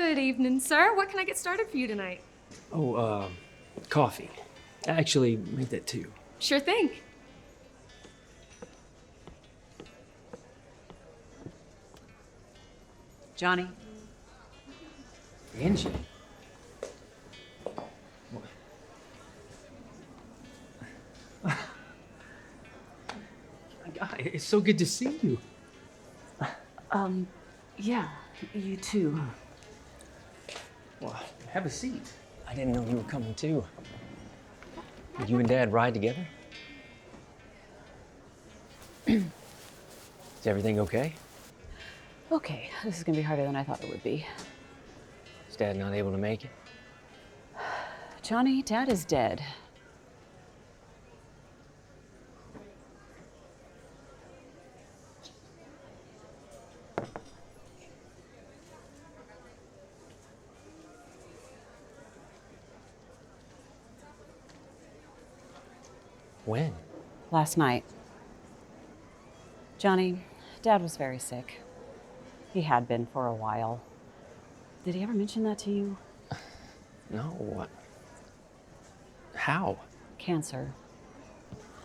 Good evening, sir. What can I get started for you tonight? Oh, coffee. Actually, make that too. Sure thing. Johnny? Angie. It's so good to see you. Yeah, you too. Well, have a seat. I didn't know you were coming too. Did you and Dad ride together? Is everything okay? Okay, this is gonna be harder than I thought it would be. Is Dad not able to make it? Johnny, Dad is dead. When? Last night. Johnny, Dad was very sick. He had been for a while. Did he ever mention that to you? No, what? How? Cancer.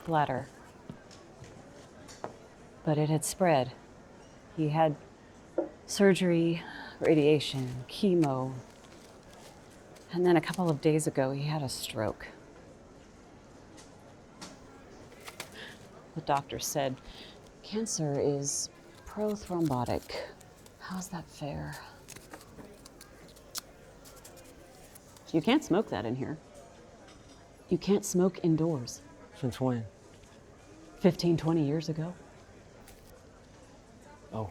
Bladder. But it had spread. He had surgery, radiation, chemo. And then a couple of days ago, he had a stroke. The doctor said cancer is prothrombotic. How's that fair? You can't smoke that in here. You can't smoke indoors. Since when? 15, 20 years ago. Oh,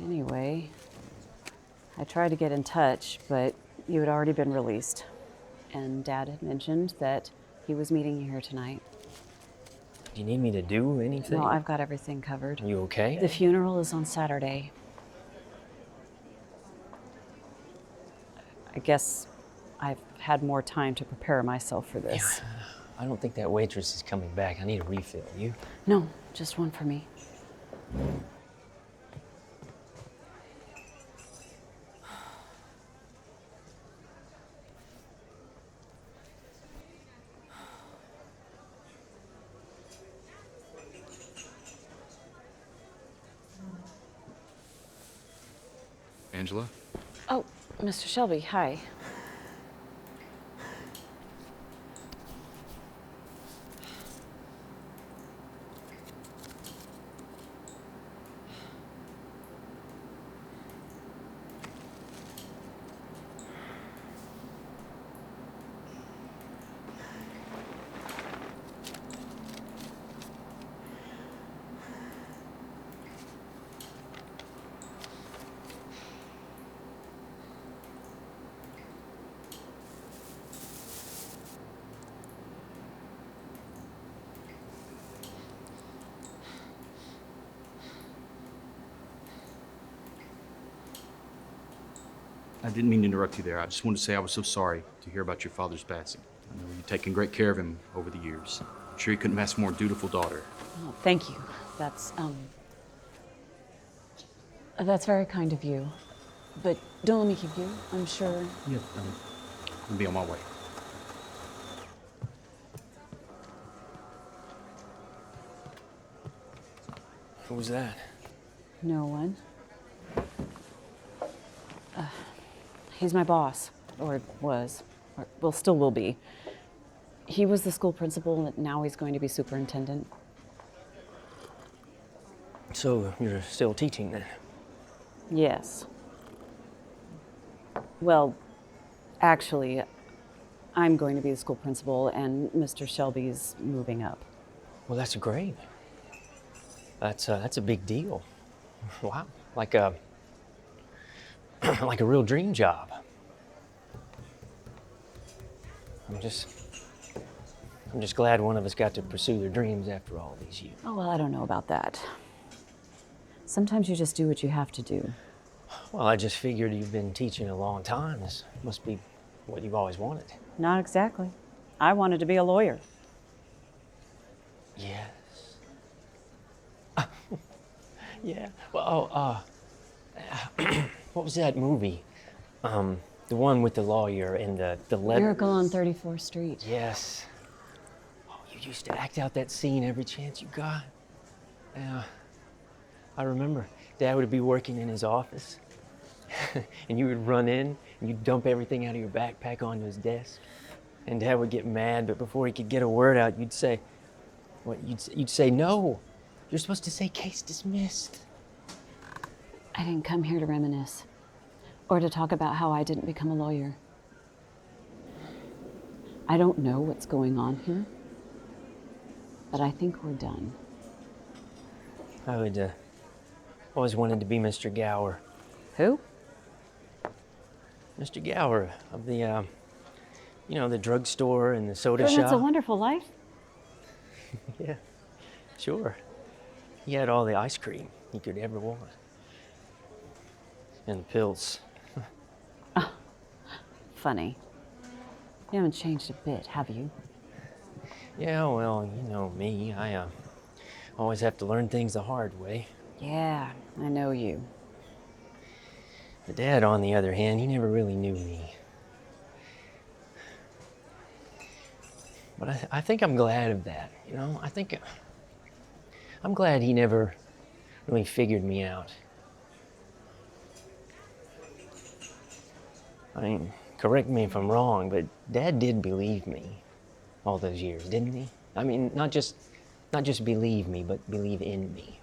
Anyway, I tried to get in touch, but you had already been released. And Dad had mentioned that he was meeting you here tonight. do you need me to do anything? No, I've got everything covered. You okay? The funeral is on Saturday. I guess I've had more time to prepare myself for this. I don't think that waitress is coming back. I need a refill. You? No, just one for me. Angela? Oh, Mr. Shelby, hi. I didn't mean to interrupt you there. I just wanted to say I was so sorry to hear about your father's passing. I know you've taken great care of him over the years. I'm sure you couldn't have asked a more dutiful daughter. Oh, thank you. That's very kind of you. But don't let me keep you. I'm sure. Yeah, I'll be on my way. Who was that? No one. He's my boss, or was, or well, still will be. He was the school principal, and now he's going to be superintendent. So you're still teaching then? Yes. Well, actually, I'm going to be the school principal, and Mr. Shelby's moving up. Well, that's great. That's a big deal. Wow, like a like a real dream job. I'm just glad one of us got to pursue their dreams after all these years. Oh, well, I don't know about that. Sometimes you just do what you have to do. Well, I just figured you've been teaching a long time. This must be what you've always wanted. Not exactly. I wanted to be a lawyer. Yes. Yeah. Well, What was that movie? The one with the lawyer and the letter. Miracle on 34th Street. Yes. Oh, you used to act out that scene every chance you got. Yeah. I remember. Dad would be working in his office, and you would run in and you'd dump everything out of your backpack onto his desk. And Dad would get mad, but before he could get a word out, you'd say, what? You'd say, no. You're supposed to say case dismissed. I didn't come here to reminisce or to talk about how I didn't become a lawyer. I don't know what's going on here, but I think we're done. I would, always wanted to be Mr. Gower. Who? Mr. Gower of the, the drugstore and the soda Well, shop. that's a wonderful life. Yeah, sure. He had all the ice cream he could ever want. And the pills. Funny. You haven't changed a bit, have you? Yeah, well, you know me. I always have to learn things the hard way. Yeah, I know you. But Dad, on the other hand, he never really knew me. But I think I'm glad of that, you know? I'm glad he never really figured me out. I mean, correct me if I'm wrong, but Dad did believe me all those years, didn't he? I mean, not just believe me, but believe in me.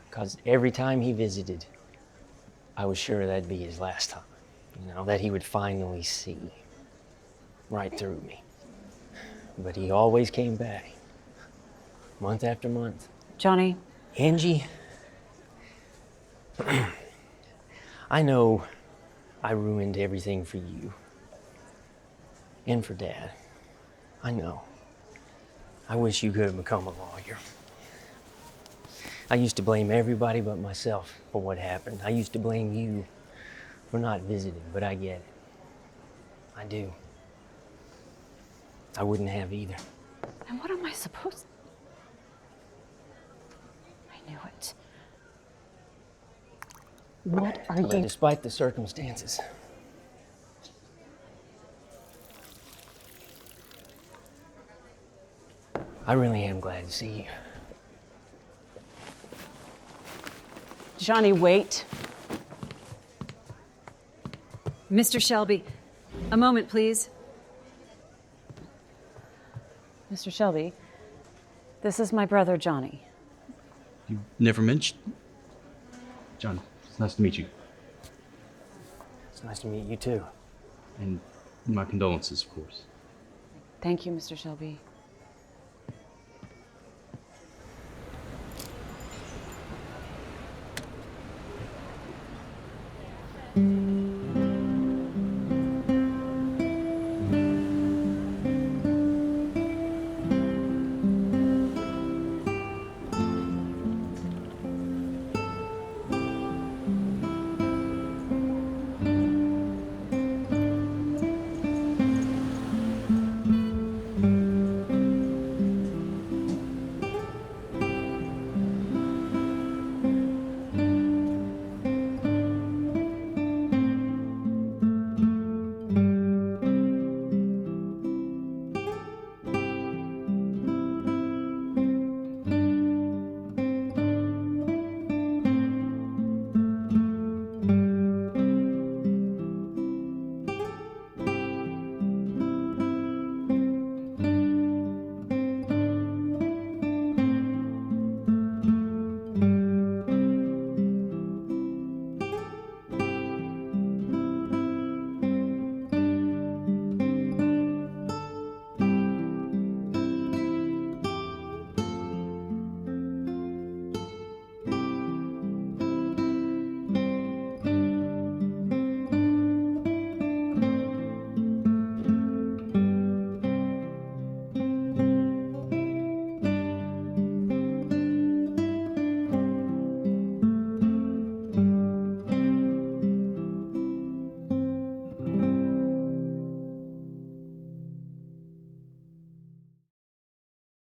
Because every time he visited, I was sure that'd be his last time. You know, that he would finally see right through me. But he always came back, month after month. Johnny, Angie, I know I ruined everything for you and for Dad. I know. I wish you could have become a lawyer. I used to blame everybody but myself for what happened. I used to blame you for not visiting, but I get it. I do. I wouldn't have either. and what am I supposed... I knew it. What are But you... despite the circumstances, I really am glad to see you. Johnny, wait. Mr. Shelby, a moment, please. Mr. Shelby, this is my brother, Johnny. You never mentioned. John, it's nice to meet you. It's nice to meet you too. And my condolences, of course. Thank you, Mr. Shelby.